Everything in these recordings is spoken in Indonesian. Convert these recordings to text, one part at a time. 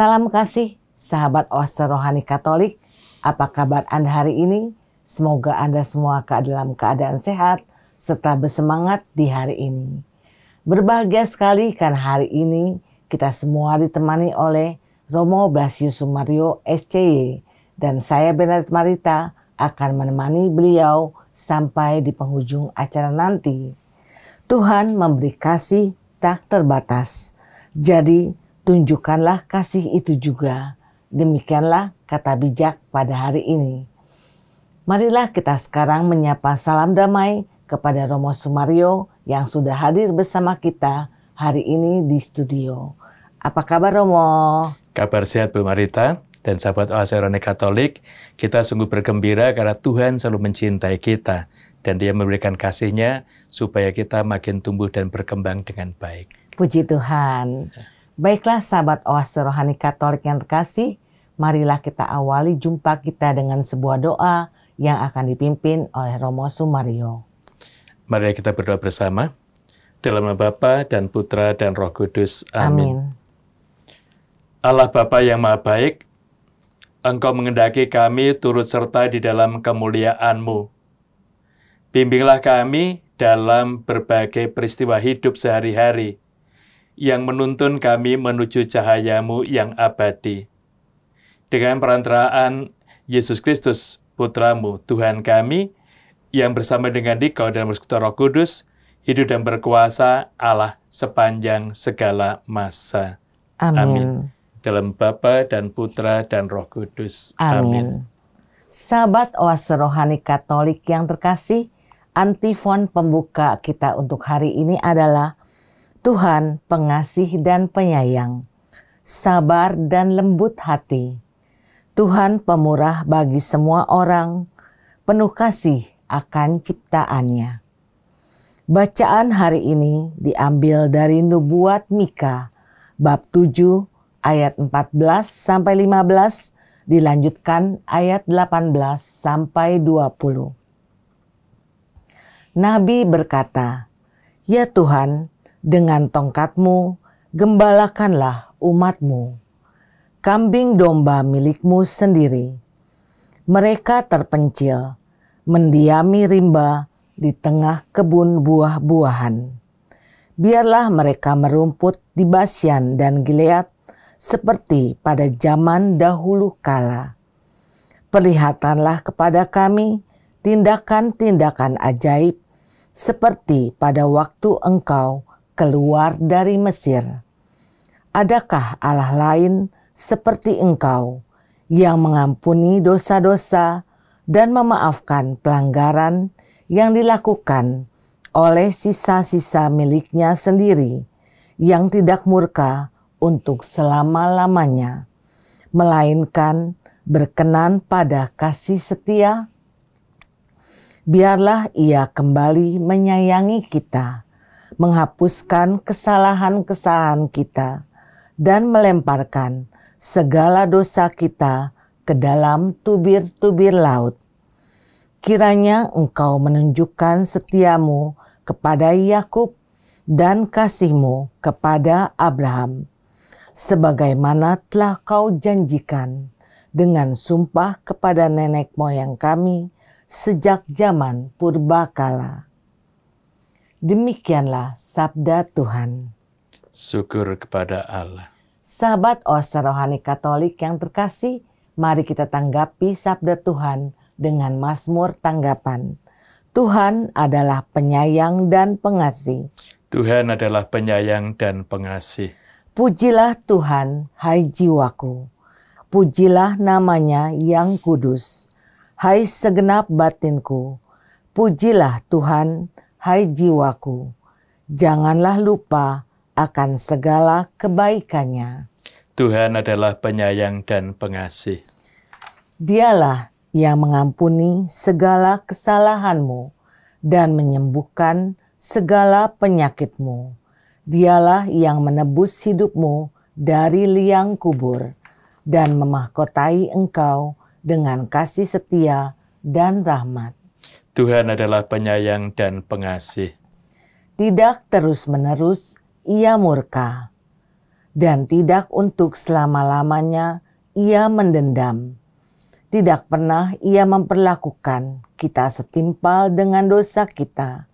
Salam kasih, sahabat Oase Rohani Katolik. Apa kabar Anda hari ini? Semoga Anda semua dalam keadaan sehat serta bersemangat di hari ini. Berbahagia sekali karena hari ini kita semua ditemani oleh Romo Blasius Sumario SCY dan saya Bernadette Marita akan menemani beliau sampai di penghujung acara nanti. Tuhan memberi kasih tak terbatas. Jadi tunjukkanlah kasih itu juga. Demikianlah kata bijak pada hari ini. Marilah kita sekarang menyapa salam damai kepada Romo Sumario yang sudah hadir bersama kita hari ini di studio. Apa kabar Romo? Kabar sehat Bu Marita dan sahabat Oase Rohani Katolik. Kita sungguh bergembira karena Tuhan selalu mencintai kita dan Dia memberikan kasih-Nya supaya kita makin tumbuh dan berkembang dengan baik. Puji Tuhan. Baiklah sahabat Oase Rohani Katolik yang terkasih, marilah kita awali jumpa kita dengan sebuah doa yang akan dipimpin oleh Romo Sumario. Mari kita berdoa bersama. Dalam nama Bapa dan Putra dan Roh Kudus. Amin. Allah Bapa yang Maha Baik, Engkau mengendaki kami turut serta di dalam kemuliaan-Mu. Bimbinglah kami dalam berbagai peristiwa hidup sehari-hari yang menuntun kami menuju cahaya-Mu yang abadi. Dengan perantaraan Yesus Kristus, Putra-Mu, Tuhan kami, yang bersama dengan Dikau dan bersekutu Roh Kudus, hidup dan berkuasa Allah sepanjang segala masa. Amin. Dalam Bapa dan Putra dan Roh Kudus. Amin. Sahabat Oase Rohani Katolik yang terkasih, antifon pembuka kita untuk hari ini adalah Tuhan pengasih dan penyayang, sabar dan lembut hati. Tuhan pemurah bagi semua orang, penuh kasih akan ciptaannya. Bacaan hari ini diambil dari Nubuat Mika, bab 7, ayat 14 sampai 15, dilanjutkan ayat 18 sampai 20. Nabi berkata, "Ya Tuhan, dengan tongkat-Mu, gembalakanlah umat-Mu, kambing domba milik-Mu sendiri. Mereka terpencil, mendiami rimba di tengah kebun buah-buahan. Biarlah mereka merumput di Basyan dan Gilead seperti pada zaman dahulu kala. Perlihatanlah kepada kami tindakan-tindakan ajaib seperti pada waktu Engkau keluar dari Mesir. Adakah Allah lain seperti Engkau yang mengampuni dosa-dosa dan memaafkan pelanggaran yang dilakukan oleh sisa-sisa miliknya sendiri yang tidak murka untuk selama-lamanya, melainkan berkenan pada kasih setia? Biarlah Ia kembali menyayangi kita, menghapuskan kesalahan-kesalahan kita, dan melemparkan segala dosa kita ke dalam tubir-tubir laut. Kiranya Engkau menunjukkan setiamu kepada Yakub dan kasih-Mu kepada Abraham, sebagaimana telah Kau janjikan dengan sumpah kepada nenek moyang kami sejak zaman purbakala." Demikianlah sabda Tuhan. Syukur kepada Allah. Sahabat Oase Rohani Katolik yang terkasih, mari kita tanggapi sabda Tuhan dengan mazmur tanggapan. Tuhan adalah penyayang dan pengasih. Tuhan adalah penyayang dan pengasih. Pujilah Tuhan, hai jiwaku. Pujilah namanya yang kudus. Hai segenap batinku. Pujilah Tuhan, hai jiwaku. Janganlah lupa akan segala kebaikannya. Tuhan adalah penyayang dan pengasih. Dialah yang mengampuni segala kesalahanmu dan menyembuhkan segala penyakitmu. Dialah yang menebus hidupmu dari liang kubur dan memahkotai engkau dengan kasih setia dan rahmat. Tuhan adalah penyayang dan pengasih. Tidak terus-menerus Ia murka, dan tidak untuk selama-lamanya ia mendendam. Tidak pernah ia memperlakukan kita setimpal dengan dosa kita,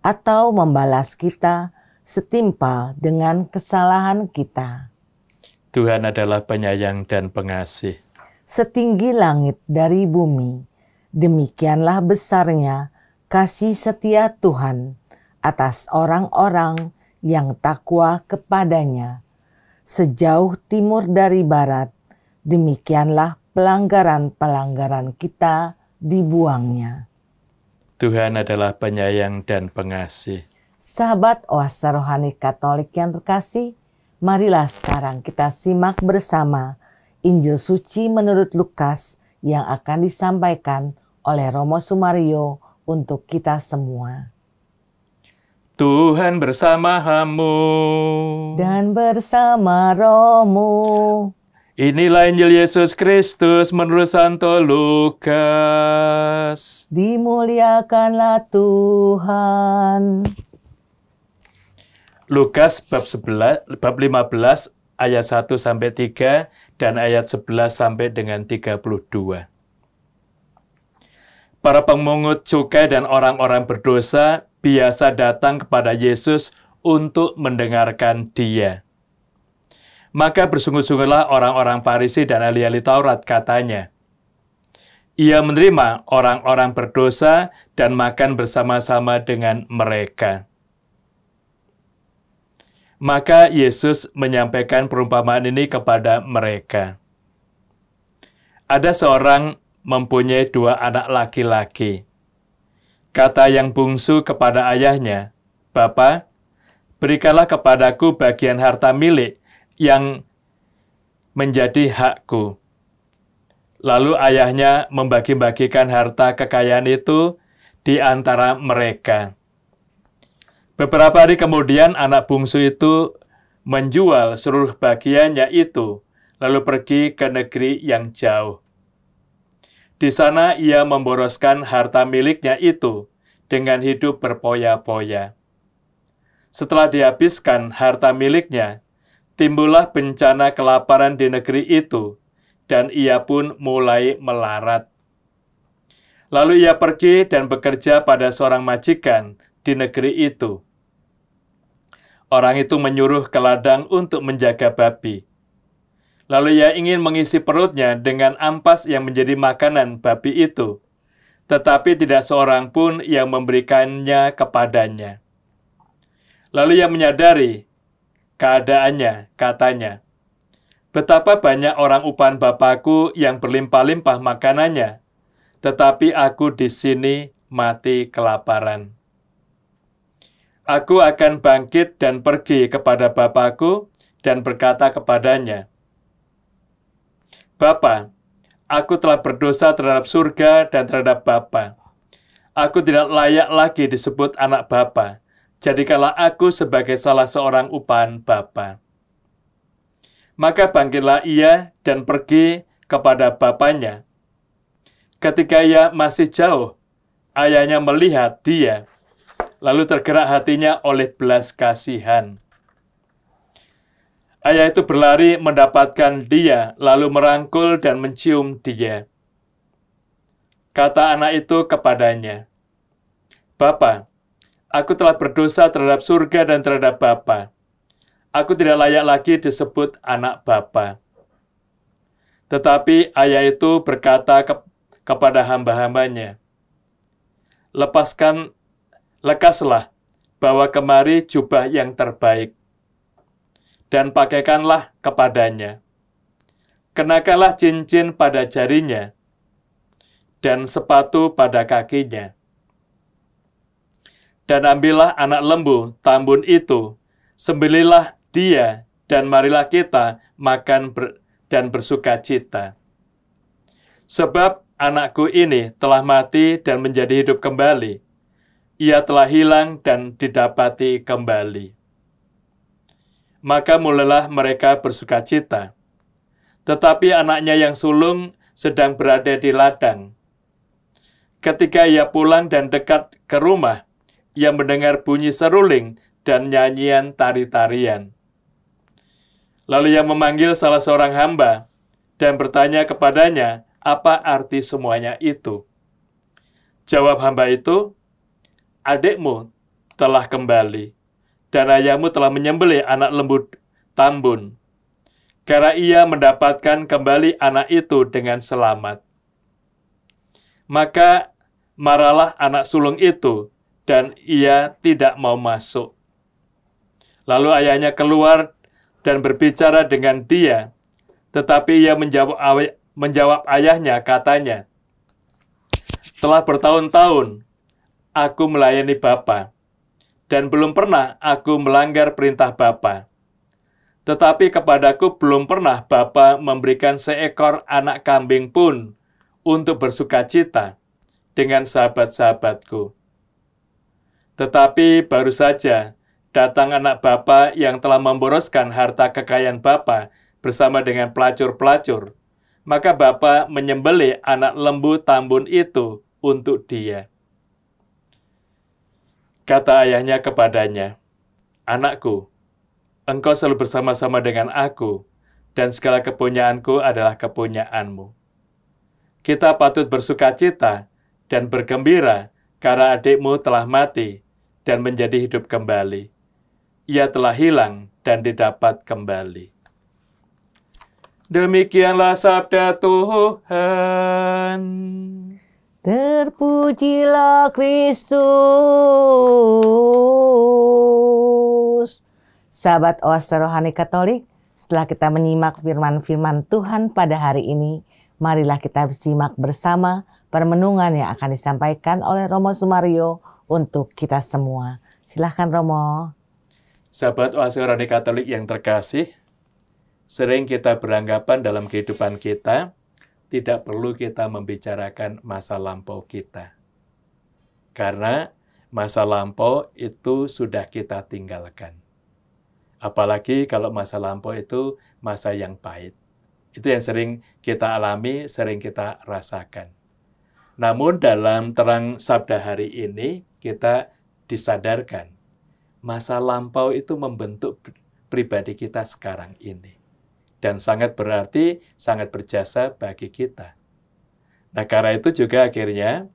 atau membalas kita setimpal dengan kesalahan kita. Tuhan adalah penyayang dan pengasih. Setinggi langit dari bumi, demikianlah besarnya kasih setia Tuhan atas orang-orang yang takwa kepadanya. Sejauh timur dari barat, demikianlah pelanggaran-pelanggaran kita dibuangnya. Tuhan adalah penyayang dan pengasih. Sahabat Oasa Rohani Katolik yang terkasih, marilah sekarang kita simak bersama Injil Suci menurut Lukas yang akan disampaikan oleh Romo Sumario untuk kita semua. Tuhan bersamamu. Dan bersama rohmu. Inilah Injil Yesus Kristus menurut Santo Lukas. Dimuliakanlah Tuhan. Lukas bab 15 ayat 1 sampai 3 dan ayat 11 sampai dengan 32. Para pemungut cukai dan orang-orang berdosa biasa datang kepada Yesus untuk mendengarkan Dia. Maka bersungguh-sungguhlah orang-orang Farisi dan ahli-ahli Taurat, katanya. Ia menerima orang-orang berdosa dan makan bersama-sama dengan mereka. Maka Yesus menyampaikan perumpamaan ini kepada mereka. Ada seorang mempunyai 2 anak laki-laki. Kata yang bungsu kepada ayahnya, "Bapa, berikanlah kepadaku bagian harta milik yang menjadi hakku." Lalu ayahnya membagi-bagikan harta kekayaan itu di antara mereka. Beberapa hari kemudian anak bungsu itu menjual seluruh bagiannya itu, lalu pergi ke negeri yang jauh. Di sana ia memboroskan harta miliknya itu dengan hidup berpoya-poya. Setelah dihabiskan harta miliknya, timbullah bencana kelaparan di negeri itu, dan ia pun mulai melarat. Lalu ia pergi dan bekerja pada seorang majikan di negeri itu. Orang itu menyuruh ke ladang untuk menjaga babi. Lalu ia ingin mengisi perutnya dengan ampas yang menjadi makanan babi itu, tetapi tidak seorang pun yang memberikannya kepadanya. Lalu ia menyadari keadaannya, katanya, "Betapa banyak orang upahan Bapakku yang berlimpah-limpah makanannya, tetapi aku di sini mati kelaparan. Aku akan bangkit dan pergi kepada Bapakku dan berkata kepadanya, Bapa, aku telah berdosa terhadap surga dan terhadap Bapa. Aku tidak layak lagi disebut anak Bapa. Jadikanlah aku sebagai salah seorang upahan Bapa." Maka bangkitlah ia dan pergi kepada bapaknya. Ketika ia masih jauh, ayahnya melihat dia, lalu tergerak hatinya oleh belas kasihan. Ayah itu berlari mendapatkan dia, lalu merangkul dan mencium dia. Kata anak itu kepadanya, "Bapa, aku telah berdosa terhadap surga dan terhadap Bapa. Aku tidak layak lagi disebut anak Bapa." Tetapi ayah itu berkata kepada hamba-hambanya, "Lekaslah, bawa kemari jubah yang terbaik, dan pakaikanlah kepadanya. Kenakanlah cincin pada jarinya, dan sepatu pada kakinya. Dan ambillah anak lembu tambun itu, sembelihlah dia, dan marilah kita makan dan bersukacita. Sebab anakku ini telah mati dan menjadi hidup kembali. Ia telah hilang dan didapati kembali." Maka mulailah mereka bersukacita. Tetapi anaknya yang sulung sedang berada di ladang. Ketika ia pulang dan dekat ke rumah, ia mendengar bunyi seruling dan nyanyian tari-tarian. Lalu ia memanggil salah seorang hamba dan bertanya kepadanya, apa arti semuanya itu? Jawab hamba itu, adikmu telah kembali, dan ayahmu telah menyembelih anak lembu tambun, karena ia mendapatkan kembali anak itu dengan selamat. Maka marahlah anak sulung itu, dan ia tidak mau masuk. Lalu ayahnya keluar dan berbicara dengan dia, tetapi ia menjawab ayahnya, katanya, telah bertahun-tahun aku melayani Bapa, dan belum pernah aku melanggar perintah Bapa. Tetapi kepadaku belum pernah Bapa memberikan seekor anak kambing pun untuk bersukacita dengan sahabat-sahabatku. Tetapi baru saja datang anak Bapa yang telah memboroskan harta kekayaan Bapa bersama dengan pelacur-pelacur. Maka Bapa menyembelih anak lembu tambun itu untuk dia. Kata ayahnya kepadanya, anakku, engkau selalu bersama-sama dengan aku, dan segala kepunyaanku adalah kepunyaanmu. Kita patut bersukacita dan bergembira karena adikmu telah mati dan menjadi hidup kembali. Ia telah hilang dan didapat kembali. Demikianlah sabda Tuhan. Terpujilah Kristus. Sahabat Oase Rohani Katolik, setelah kita menyimak firman-firman Tuhan pada hari ini, marilah kita simak bersama permenungan yang akan disampaikan oleh Romo Sumario untuk kita semua. Silahkan Romo. Sahabat Oase Rohani Katolik yang terkasih, sering kita beranggapan dalam kehidupan kita, tidak perlu kita membicarakan masa lampau kita. Karena masa lampau itu sudah kita tinggalkan. Apalagi kalau masa lampau itu masa yang pahit. Itu yang sering kita alami, sering kita rasakan. Namun dalam terang sabda hari ini, kita disadarkan, masa lampau itu membentuk pribadi kita sekarang ini. Dan sangat berarti, sangat berjasa bagi kita. Nah, karena itu juga akhirnya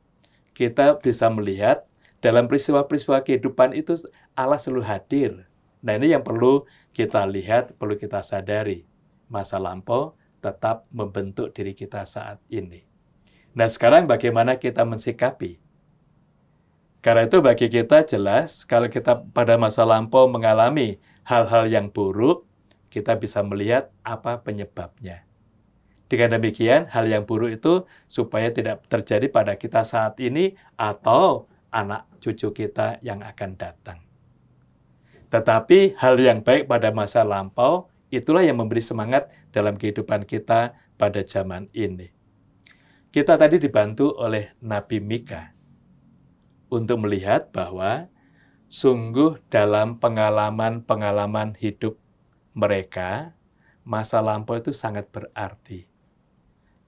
kita bisa melihat dalam peristiwa-peristiwa kehidupan itu Allah selalu hadir. Nah, ini yang perlu kita lihat, perlu kita sadari. Masa lampau tetap membentuk diri kita saat ini. Nah, sekarang bagaimana kita mensikapi? Karena itu bagi kita jelas, kalau kita pada masa lampau mengalami hal-hal yang buruk, kita bisa melihat apa penyebabnya. Dengan demikian, hal yang buruk itu supaya tidak terjadi pada kita saat ini atau anak cucu kita yang akan datang. Tetapi hal yang baik pada masa lampau, itulah yang memberi semangat dalam kehidupan kita pada zaman ini. Kita tadi dibantu oleh Nabi Mika untuk melihat bahwa sungguh dalam pengalaman-pengalaman hidup mereka, masa lampau itu sangat berarti.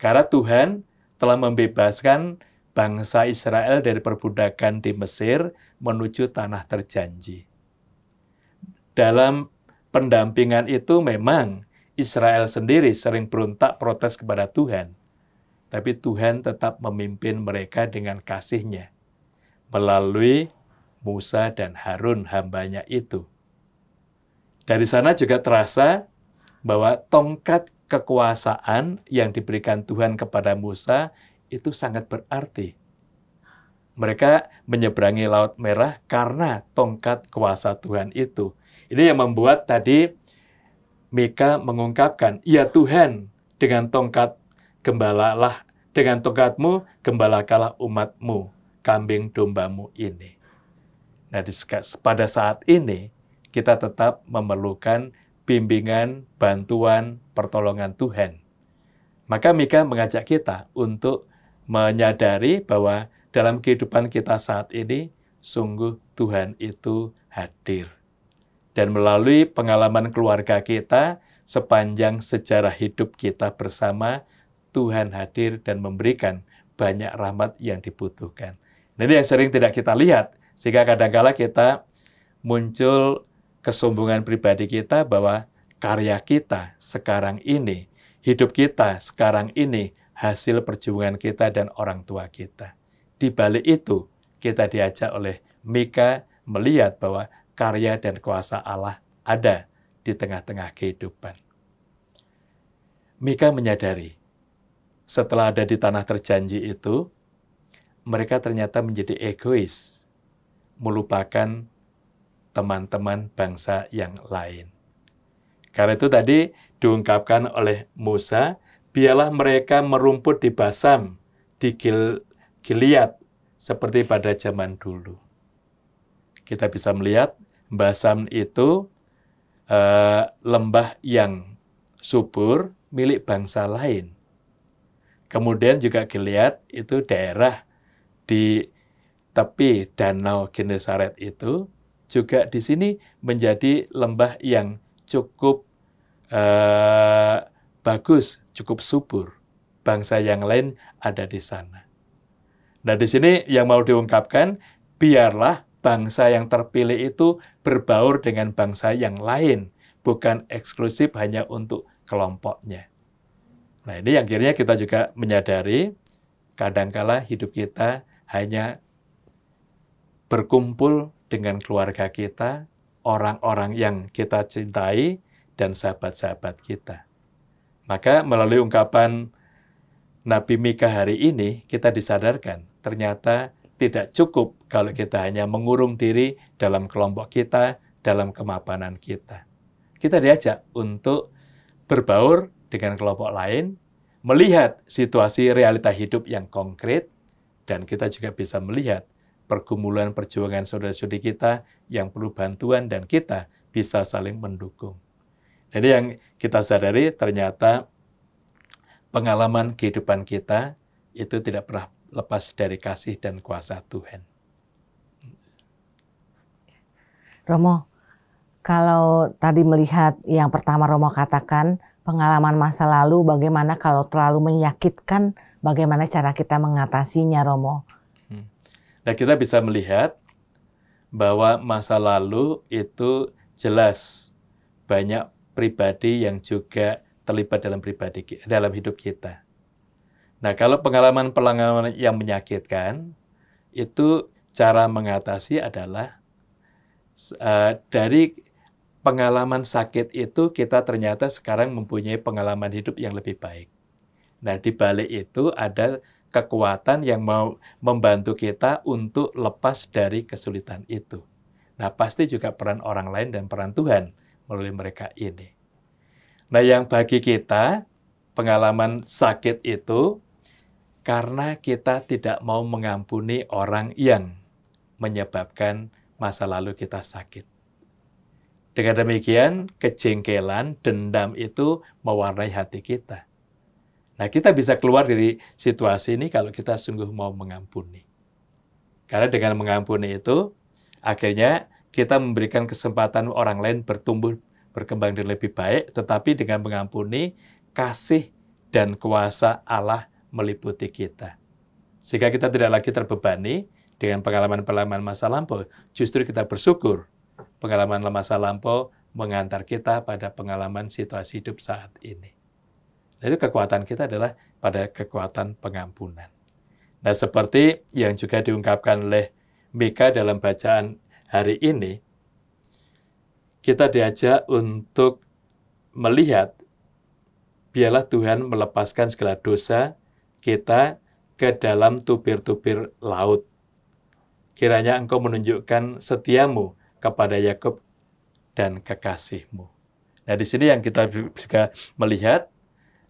Karena Tuhan telah membebaskan bangsa Israel dari perbudakan di Mesir menuju tanah terjanji. Dalam pendampingan itu memang Israel sendiri sering berontak protes kepada Tuhan. Tapi Tuhan tetap memimpin mereka dengan kasih-Nya melalui Musa dan Harun hambanya itu. Dari sana juga terasa bahwa tongkat kekuasaan yang diberikan Tuhan kepada Musa itu sangat berarti. Mereka menyeberangi Laut Merah karena tongkat kuasa Tuhan itu. Ini yang membuat tadi Mika mengungkapkan, ya Tuhan, dengan tongkat gembalalah, dengan tongkatmu gembalakalah umatmu, kambing dombamu ini. Nah, pada saat ini, kita tetap memerlukan bimbingan, bantuan, pertolongan Tuhan. Maka Mika mengajak kita untuk menyadari bahwa dalam kehidupan kita saat ini, sungguh Tuhan itu hadir. Dan melalui pengalaman keluarga kita, sepanjang sejarah hidup kita bersama, Tuhan hadir dan memberikan banyak rahmat yang dibutuhkan. Nah, ini yang sering tidak kita lihat, sehingga kadang-kala kita muncul kesombongan pribadi kita bahwa karya kita sekarang ini, hidup kita sekarang ini, hasil perjuangan kita dan orang tua kita. Di balik itu, kita diajak oleh Mika melihat bahwa karya dan kuasa Allah ada di tengah-tengah kehidupan. Mika menyadari, setelah ada di tanah terjanji itu, mereka ternyata menjadi egois, melupakan teman-teman bangsa yang lain. Karena itu tadi diungkapkan oleh Musa, biarlah mereka merumput di Basam, di Gilead, seperti pada zaman dulu. Kita bisa melihat Basam itu lembah yang subur milik bangsa lain. Kemudian juga Gilead itu daerah di tepi Danau Genesaret itu juga di sini menjadi lembah yang cukup bagus, cukup subur. Bangsa yang lain ada di sana. Nah, di sini yang mau diungkapkan, biarlah bangsa yang terpilih itu berbaur dengan bangsa yang lain, bukan eksklusif hanya untuk kelompoknya. Nah, ini yang akhirnya kita juga menyadari, kadangkala hidup kita hanya berkumpul dengan keluarga kita, orang-orang yang kita cintai, dan sahabat-sahabat kita. Maka melalui ungkapan Nabi Mika hari ini, kita disadarkan, ternyata tidak cukup kalau kita hanya mengurung diri dalam kelompok kita, dalam kemapanan kita. Kita diajak untuk berbaur dengan kelompok lain, melihat situasi realita hidup yang konkret, dan kita juga bisa melihat pergumulan perjuangan saudara-saudari kita yang perlu bantuan dan kita bisa saling mendukung. Jadi yang kita sadari ternyata pengalaman kehidupan kita itu tidak pernah lepas dari kasih dan kuasa Tuhan. Romo, kalau tadi melihat yang pertama Romo katakan, pengalaman masa lalu bagaimana kalau terlalu menyakitkan, bagaimana cara kita mengatasinya, Romo? Nah, kita bisa melihat bahwa masa lalu itu jelas banyak pribadi yang juga terlibat dalam hidup kita. Nah, kalau pengalaman-pengalaman yang menyakitkan, itu cara mengatasi adalah dari pengalaman sakit itu kita ternyata sekarang mempunyai pengalaman hidup yang lebih baik. Nah, di balik itu ada kekuatan yang mau membantu kita untuk lepas dari kesulitan itu. Nah, pasti juga peran orang lain dan peran Tuhan melalui mereka ini. Nah, yang bagi kita, pengalaman sakit itu karena kita tidak mau mengampuni orang yang menyebabkan masa lalu kita sakit. Dengan demikian, kejengkelan, dendam itu mewarnai hati kita. Nah, kita bisa keluar dari situasi ini kalau kita sungguh mau mengampuni. Karena dengan mengampuni itu, akhirnya kita memberikan kesempatan orang lain bertumbuh, berkembang dan lebih baik, tetapi dengan mengampuni, kasih dan kuasa Allah meliputi kita. Sehingga kita tidak lagi terbebani dengan pengalaman-pengalaman masa lampau. Justru kita bersyukur pengalaman masa lampau mengantar kita pada pengalaman situasi hidup saat ini. Nah, itu kekuatan kita adalah pada kekuatan pengampunan. Nah, seperti yang juga diungkapkan oleh Mika dalam bacaan hari ini, kita diajak untuk melihat biarlah Tuhan melepaskan segala dosa kita ke dalam tubir-tubir laut. Kiranya Engkau menunjukkan setiamu kepada Yakub dan kekasihmu. Nah, di sini yang kita juga melihat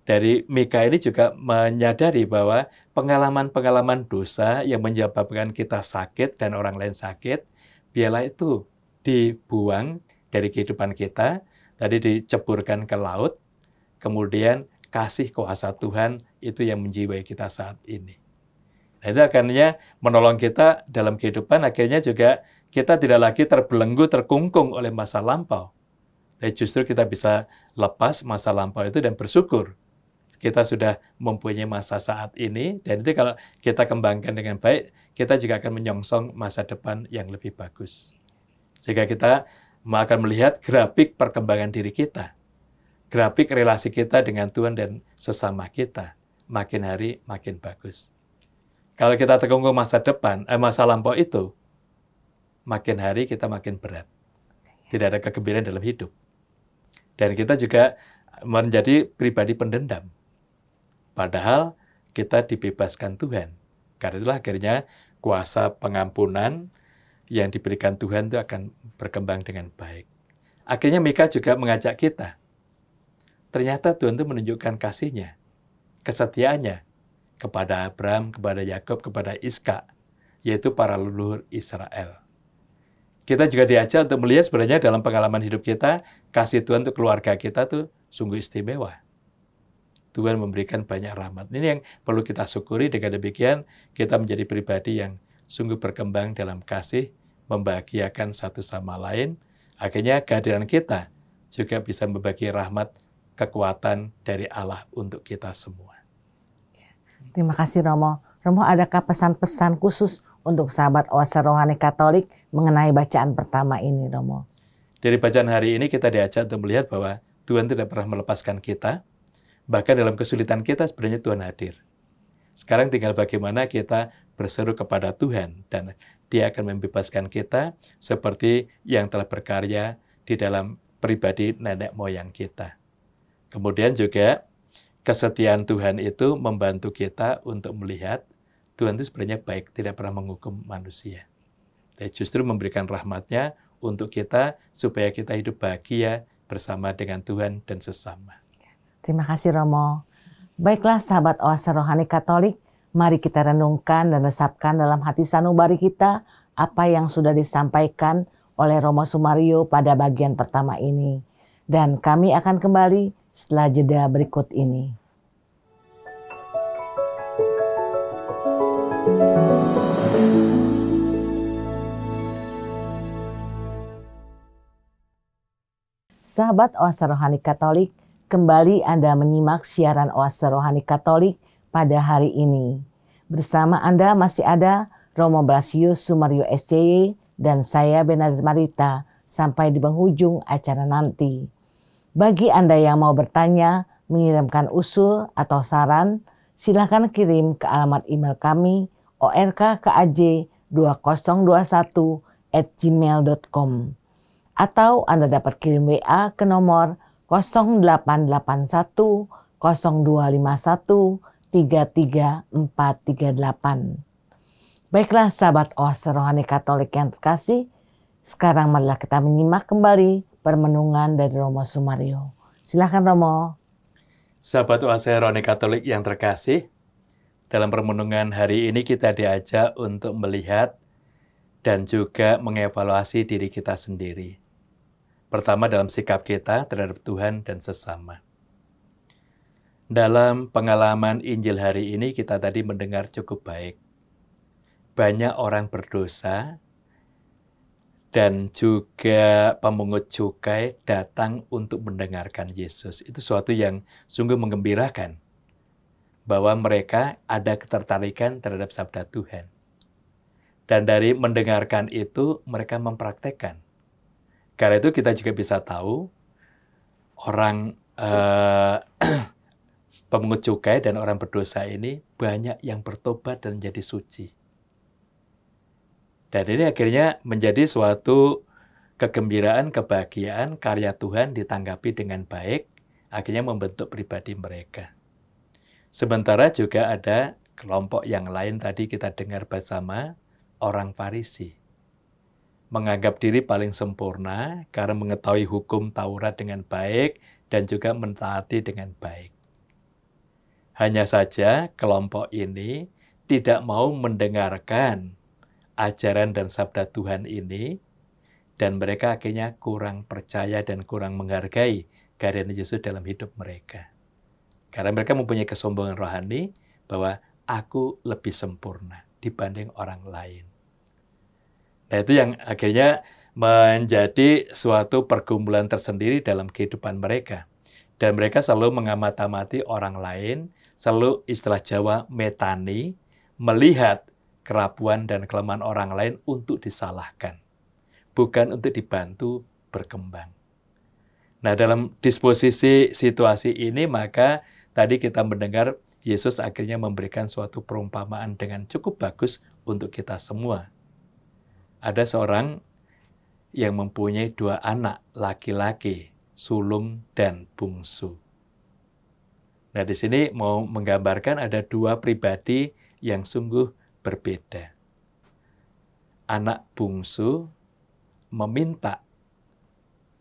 dari Mika ini juga menyadari bahwa pengalaman-pengalaman dosa yang menyebabkan kita sakit dan orang lain sakit, biarlah itu dibuang dari kehidupan kita, tadi diceburkan ke laut, kemudian kasih kuasa Tuhan itu yang menjiwai kita saat ini. Nah, itu akhirnya menolong kita dalam kehidupan, akhirnya juga kita tidak lagi terbelenggu, terkungkung oleh masa lampau. Tapi justru kita bisa lepas masa lampau itu dan bersyukur. Kita sudah mempunyai masa saat ini, dan itu kalau kita kembangkan dengan baik, kita juga akan menyongsong masa depan yang lebih bagus. Sehingga kita akan melihat grafik perkembangan diri kita. grafik relasi kita dengan Tuhan dan sesama kita makin hari makin bagus. Kalau kita terkungkung masa depan, masa lampau itu, makin hari kita makin berat. Tidak ada kegembiraan dalam hidup. Dan kita juga menjadi pribadi pendendam. Padahal kita dibebaskan Tuhan. Karena itulah akhirnya kuasa pengampunan yang diberikan Tuhan itu akan berkembang dengan baik. Akhirnya Mika juga mengajak kita. Ternyata Tuhan itu menunjukkan kasih-Nya, kesetiaannya kepada Abraham, kepada Yakub, kepada Iskak, yaitu para leluhur Israel. Kita juga diajak untuk melihat sebenarnya dalam pengalaman hidup kita, kasih Tuhan untuk keluarga kita tuh sungguh istimewa. Tuhan memberikan banyak rahmat. Ini yang perlu kita syukuri. Dengan demikian, kita menjadi pribadi yang sungguh berkembang dalam kasih, membahagiakan satu sama lain. Akhirnya kehadiran kita juga bisa membagi rahmat, kekuatan dari Allah untuk kita semua. Terima kasih Romo. Romo, adakah pesan-pesan khusus untuk sahabat Oase Rohani Katolik mengenai bacaan pertama ini, Romo? Dari bacaan hari ini kita diajak untuk melihat bahwa Tuhan tidak pernah melepaskan kita. Bahkan dalam kesulitan kita sebenarnya Tuhan hadir. Sekarang tinggal bagaimana kita berseru kepada Tuhan dan Dia akan membebaskan kita seperti yang telah berkarya di dalam pribadi nenek moyang kita. Kemudian juga kesetiaan Tuhan itu membantu kita untuk melihat Tuhan itu sebenarnya baik, tidak pernah menghukum manusia. Dan justru memberikan rahmat-Nya untuk kita supaya kita hidup bahagia bersama dengan Tuhan dan sesama. Terima kasih Romo. Baiklah sahabat Oase Rohani Katolik, mari kita renungkan dan resapkan dalam hati sanubari kita apa yang sudah disampaikan oleh Romo Sumario pada bagian pertama ini. Dan kami akan kembali setelah jeda berikut ini. Sahabat Oase Rohani Katolik, kembali Anda menyimak siaran Oase Rohani Katolik pada hari ini. Bersama Anda masih ada Romo Blasius Sumario SCY dan saya Bernadette Marita sampai di penghujung acara nanti. Bagi Anda yang mau bertanya, mengirimkan usul atau saran, silakan kirim ke alamat email kami orkkaj2021@gmail.com atau Anda dapat kirim WA ke nomor 0881 0251 33 438. Baiklah sahabat Oase Rohani Katolik yang terkasih, sekarang marilah kita menyimak kembali permenungan dari Romo Sumario. Silakan Romo. Sahabat Oase Rohani Katolik yang terkasih, dalam permenungan hari ini kita diajak untuk melihat dan juga mengevaluasi diri kita sendiri. Pertama dalam sikap kita terhadap Tuhan dan sesama. Dalam pengalaman Injil hari ini kita tadi mendengar cukup baik. Banyak orang berdosa dan juga pemungut cukai datang untuk mendengarkan Yesus. Itu suatu yang sungguh menggembirakan. Bahwa mereka ada ketertarikan terhadap sabda Tuhan. Dan dari mendengarkan itu mereka mempraktekkan. Karena itu kita juga bisa tahu orang pemungut cukai dan orang berdosa ini banyak yang bertobat dan menjadi suci. Dan ini akhirnya menjadi suatu kegembiraan, kebahagiaan, karya Tuhan ditanggapi dengan baik, akhirnya membentuk pribadi mereka. Sementara juga ada kelompok yang lain tadi kita dengar bersama, orang Farisi. Menganggap diri paling sempurna karena mengetahui hukum Taurat dengan baik dan juga mentaati dengan baik. Hanya saja kelompok ini tidak mau mendengarkan ajaran dan sabda Tuhan ini dan mereka akhirnya kurang percaya dan kurang menghargai kehadiran Yesus dalam hidup mereka. Karena mereka mempunyai kesombongan rohani bahwa aku lebih sempurna dibanding orang lain. Nah itu yang akhirnya menjadi suatu pergumulan tersendiri dalam kehidupan mereka. Dan mereka selalu mengamati orang lain, selalu istilah Jawa metani, melihat kerapuan dan kelemahan orang lain untuk disalahkan. Bukan untuk dibantu berkembang. Nah, dalam disposisi situasi ini, maka tadi kita mendengar Yesus akhirnya memberikan suatu perumpamaan dengan cukup bagus untuk kita semua. Ada seorang yang mempunyai 2 anak laki-laki, sulung dan bungsu. Nah, di sini mau menggambarkan ada 2 pribadi yang sungguh berbeda. Anak bungsu meminta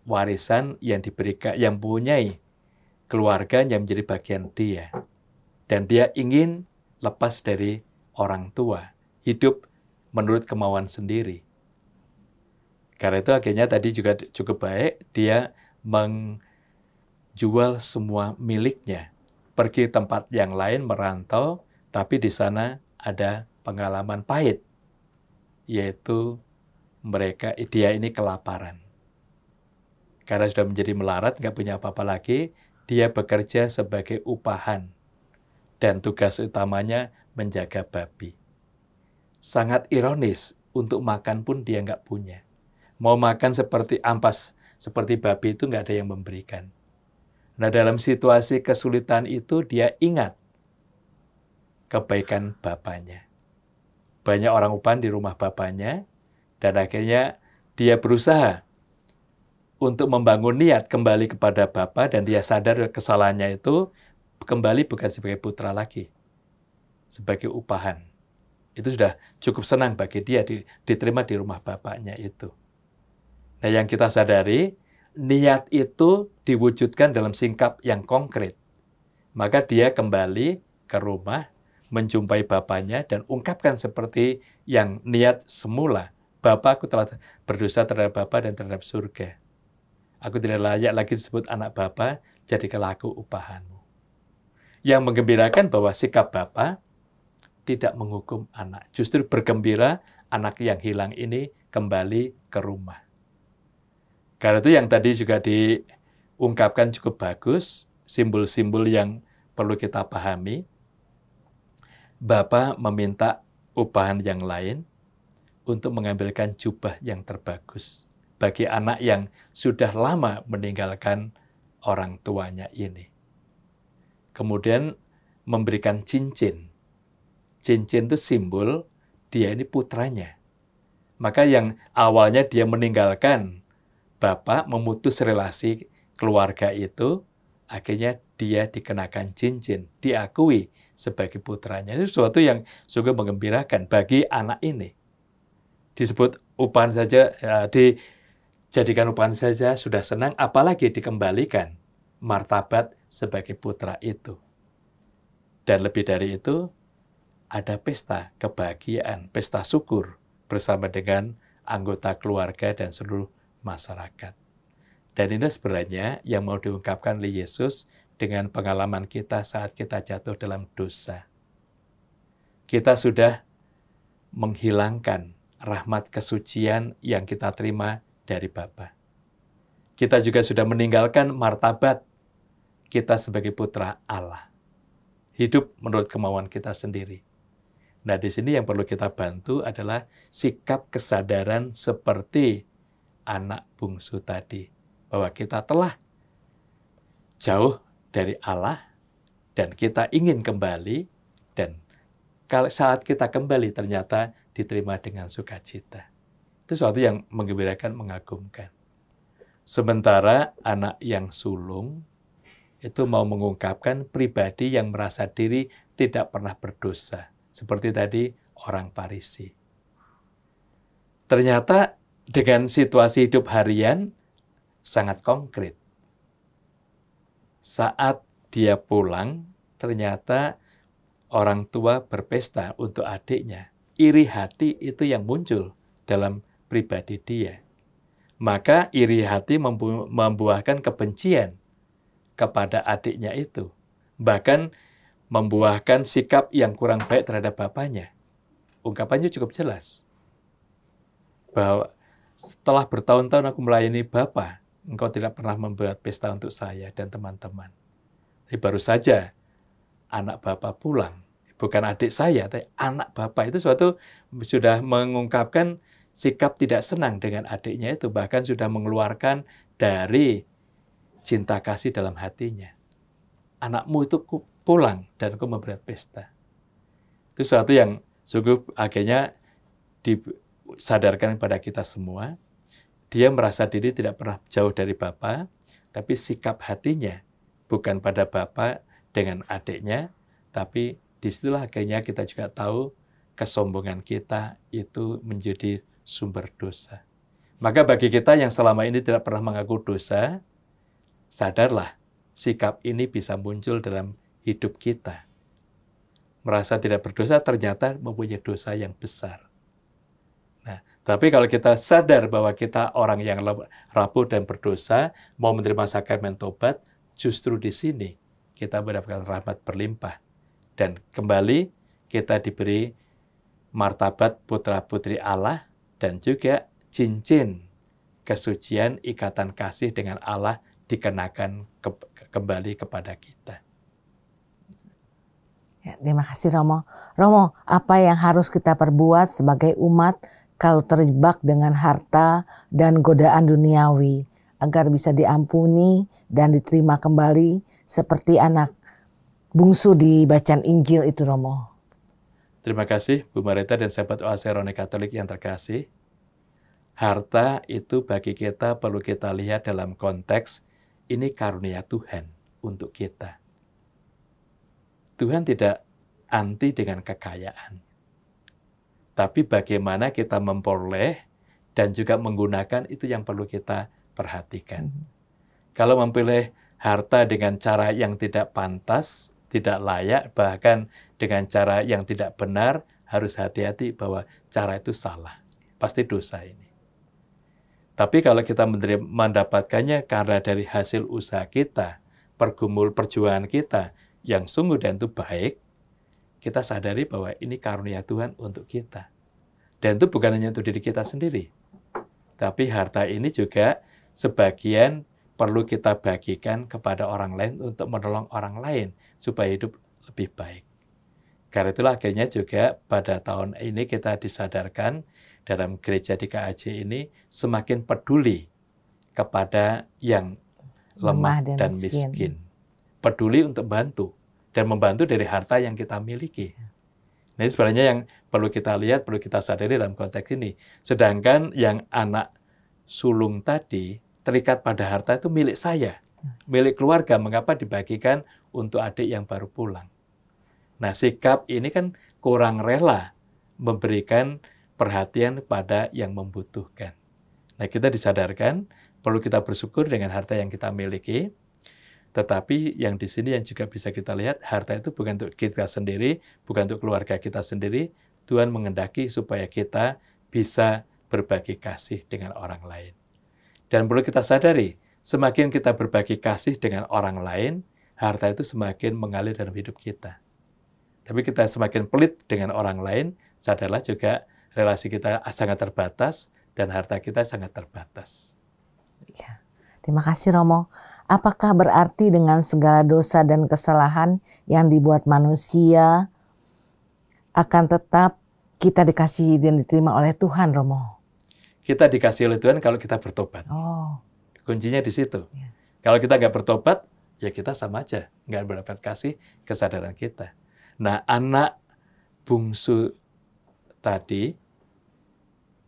warisan yang diberikan, yang punyai keluarga yang menjadi bagian dia. Dan dia ingin lepas dari orang tua, hidup menurut kemauan sendiri. Karena itu akhirnya tadi juga cukup baik, dia menjual semua miliknya, pergi tempat yang lain merantau, tapi di sana ada pengalaman pahit, yaitu dia ini kelaparan. Karena sudah menjadi melarat, nggak punya apa-apa lagi, dia bekerja sebagai upahan. Dan tugas utamanya menjaga babi. Sangat ironis, untuk makan pun dia nggak punya. Mau makan seperti ampas, seperti babi itu nggak ada yang memberikan. Nah, dalam situasi kesulitan itu dia ingat kebaikan bapaknya. Banyak orang upahan di rumah bapaknya, dan akhirnya dia berusaha untuk membangun niat kembali kepada Bapa, dan dia sadar kesalahannya itu kembali bukan sebagai putra lagi, sebagai upahan. Itu sudah cukup senang bagi dia diterima di rumah bapaknya itu. Nah, yang kita sadari, niat itu diwujudkan dalam sikap yang konkret. Maka dia kembali ke rumah, menjumpai bapaknya, dan ungkapkan seperti yang niat semula. Bapa, aku telah berdosa terhadap Bapa dan terhadap surga. Aku tidak layak lagi disebut anak Bapa, jadikanlah aku upahanmu. Yang menggembirakan bahwa sikap Bapa tidak menghukum anak. Justru bergembira anak yang hilang ini kembali ke rumah. Karena itu yang tadi juga diungkapkan cukup bagus, simbol-simbol yang perlu kita pahami. Bapa meminta upahan yang lain untuk mengambilkan jubah yang terbagus bagi anak yang sudah lama meninggalkan orang tuanya ini. Kemudian memberikan cincin. Cincin itu simbol dia ini putranya. Maka yang awalnya dia meninggalkan bapak, memutus relasi keluarga itu, akhirnya dia dikenakan cincin, diakui sebagai putranya. Itu sesuatu yang sungguh menggembirakan bagi anak ini. Disebut upahan saja, dijadikan upahan saja sudah senang, apalagi dikembalikan martabat sebagai putra itu. Dan lebih dari itu, ada pesta kebahagiaan, pesta syukur bersama dengan anggota keluarga dan seluruh masyarakat. Dan ini sebenarnya yang mau diungkapkan oleh Yesus dengan pengalaman kita saat kita jatuh dalam dosa. Kita sudah menghilangkan rahmat kesucian yang kita terima dari Bapa. Kita juga sudah meninggalkan martabat kita sebagai putra Allah. Hidup menurut kemauan kita sendiri. Nah, di sini yang perlu kita bantu adalah sikap kesadaran seperti anak bungsu tadi. Bahwa kita telah jauh dari Allah dan kita ingin kembali, dan saat kita kembali ternyata diterima dengan sukacita. Itu sesuatu yang menggembirakan, mengagumkan. Sementara anak yang sulung itu mau mengungkapkan pribadi yang merasa diri tidak pernah berdosa. Seperti tadi orang Farisi. Ternyata dengan situasi hidup harian sangat konkret. Saat dia pulang, ternyata orang tua berpesta untuk adiknya. Iri hati itu yang muncul dalam pribadi dia. Maka iri hati membuahkan kebencian kepada adiknya itu. Bahkan membuahkan sikap yang kurang baik terhadap bapaknya. Ungkapannya cukup jelas. Bahwa setelah bertahun-tahun aku melayani Bapa, engkau tidak pernah membuat pesta untuk saya dan teman-teman. Tapi baru saja anak Bapa pulang. Bukan adik saya, tapi anak Bapa. Itu suatu sudah mengungkapkan sikap tidak senang dengan adiknya itu. Bahkan sudah mengeluarkan dari cinta kasih dalam hatinya. Anakmu itu pulang dan kau membuat pesta. Itu sesuatu yang sungguh akhirnya disadarkan kepada kita semua. Dia merasa diri tidak pernah jauh dari Bapa, tapi sikap hatinya bukan pada Bapa dengan adiknya, tapi disitulah akhirnya kita juga tahu kesombongan kita itu menjadi sumber dosa. Maka bagi kita yang selama ini tidak pernah mengaku dosa, sadarlah sikap ini bisa muncul dalam hidup kita. Merasa tidak berdosa ternyata mempunyai dosa yang besar. Nah, tapi kalau kita sadar bahwa kita orang yang rapuh dan berdosa, mau menerima sakramen tobat, justru di sini kita mendapatkan rahmat berlimpah. Dan kembali kita diberi martabat putra-putri Allah dan juga cincin kesucian ikatan kasih dengan Allah dikenakan kembali kepada kita. Ya, terima kasih Romo. Romo, apa yang harus kita perbuat sebagai umat kalau terjebak dengan harta dan godaan duniawi agar bisa diampuni dan diterima kembali seperti anak bungsu di bacaan Injil itu, Romo? Terima kasih Bu Marita dan sahabat OAC Roni Katolik yang terkasih. Harta itu bagi kita perlu kita lihat dalam konteks ini karunia Tuhan untuk kita. Tuhan tidak anti dengan kekayaan. Tapi bagaimana kita memperoleh dan juga menggunakan itu yang perlu kita perhatikan. Kalau memilih harta dengan cara yang tidak pantas, tidak layak, bahkan dengan cara yang tidak benar, harus hati-hati bahwa cara itu salah. Pasti dosa ini. Tapi kalau kita mendapatkannya karena dari hasil usaha kita, perjuangan kita yang sungguh dan itu baik, kita sadari bahwa ini karunia Tuhan untuk kita. Dan itu bukan hanya untuk diri kita sendiri. Tapi harta ini juga sebagian perlu kita bagikan kepada orang lain untuk menolong orang lain supaya hidup lebih baik. Karena itulah akhirnya juga pada tahun ini kita disadarkan dalam gereja di KAJ ini semakin peduli kepada yang lemah dan miskin. Peduli untuk bantu dan membantu dari harta yang kita miliki. Nah, ini sebenarnya yang perlu kita lihat, perlu kita sadari dalam konteks ini. Sedangkan yang anak sulung tadi terikat pada harta itu milik saya, milik keluarga, mengapa dibagikan untuk adik yang baru pulang? Nah, sikap ini kan kurang rela memberikan perhatian pada yang membutuhkan. Nah, kita disadarkan, perlu kita bersyukur dengan harta yang kita miliki, tetapi yang di sini yang juga bisa kita lihat, harta itu bukan untuk kita sendiri, bukan untuk keluarga kita sendiri. Tuhan menghendaki supaya kita bisa berbagi kasih dengan orang lain. Dan perlu kita sadari, semakin kita berbagi kasih dengan orang lain, harta itu semakin mengalir dalam hidup kita. Tapi kita semakin pelit dengan orang lain, sadarlah juga relasi kita sangat terbatas dan harta kita sangat terbatas. Ya. Terima kasih Romo. Apakah berarti dengan segala dosa dan kesalahan yang dibuat manusia akan tetap kita dikasihi dan diterima oleh Tuhan, Romo? Kita dikasih oleh Tuhan kalau kita bertobat. Oh. Kuncinya di situ. Ya. Kalau kita nggak bertobat, ya kita sama aja. Nggak mendapat kasih kesadaran kita. Nah, anak bungsu tadi,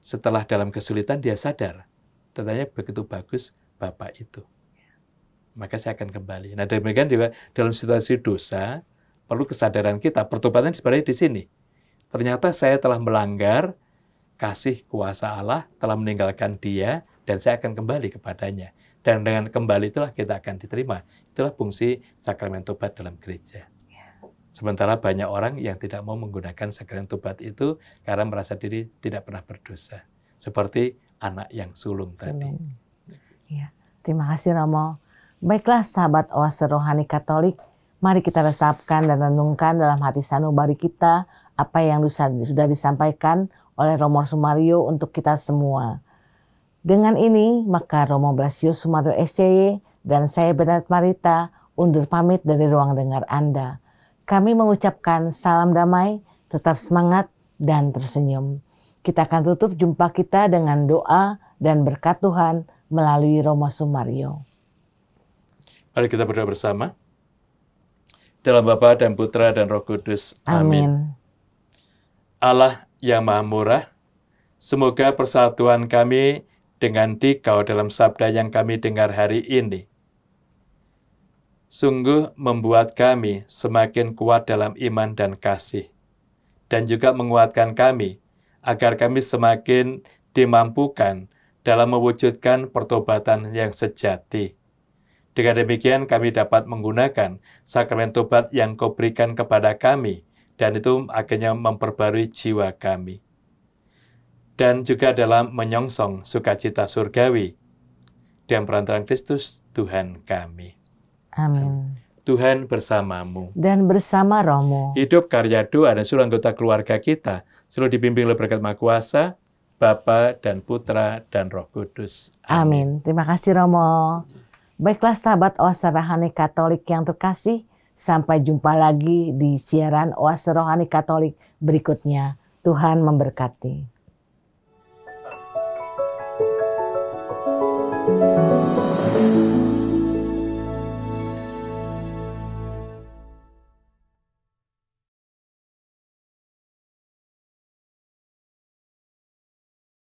setelah dalam kesulitan dia sadar. Ternyata begitu bagus Bapak itu. Maka saya akan kembali. Nah, demikian juga dalam situasi dosa, perlu kesadaran kita. Pertobatan sebenarnya di sini. Ternyata saya telah melanggar kasih kuasa Allah, telah meninggalkan dia, dan saya akan kembali kepadanya. Dan dengan kembali itulah kita akan diterima. Itulah fungsi sakramen tobat dalam gereja. Sementara banyak orang yang tidak mau menggunakan sakramen tobat itu karena merasa diri tidak pernah berdosa. Seperti anak yang sulung tadi. Ya, terima kasih Romo. Baiklah sahabat Oase Rohani Katolik, mari kita resapkan dan renungkan dalam hati sanubari kita apa yang sudah disampaikan oleh Romo Sumario untuk kita semua. Dengan ini, maka Romo Blasio Sumario SCY dan saya Bernadette Marita undur pamit dari ruang dengar Anda. Kami mengucapkan salam damai, tetap semangat dan tersenyum. Kita akan tutup jumpa kita dengan doa dan berkat Tuhan melalui Romo Sumario. Mari kita berdoa bersama. Dalam Bapa dan Putra dan Roh Kudus. Amin. Allah yang Maha Murah, semoga persatuan kami dengan Dikau dalam sabda yang kami dengar hari ini sungguh membuat kami semakin kuat dalam iman dan kasih, dan juga menguatkan kami agar kami semakin dimampukan dalam mewujudkan pertobatan yang sejati. Dengan demikian kami dapat menggunakan sakramen tobat yang Kau berikan kepada kami, dan itu akhirnya memperbarui jiwa kami. Dan juga dalam menyongsong sukacita surgawi dengan perantaraan Kristus Tuhan kami. Amin. Tuhan bersamamu. Dan bersama rohmu. Hidup, karya, doa, dan seluruh anggota keluarga kita selalu dibimbing oleh berkat Maha Kuasa, Bapa dan Putra dan Roh Kudus. Amin. Terima kasih Romo. Baiklah sahabat Oase Rohani Katolik yang terkasih, sampai jumpa lagi di siaran Oase Rohani Katolik berikutnya. Tuhan memberkati.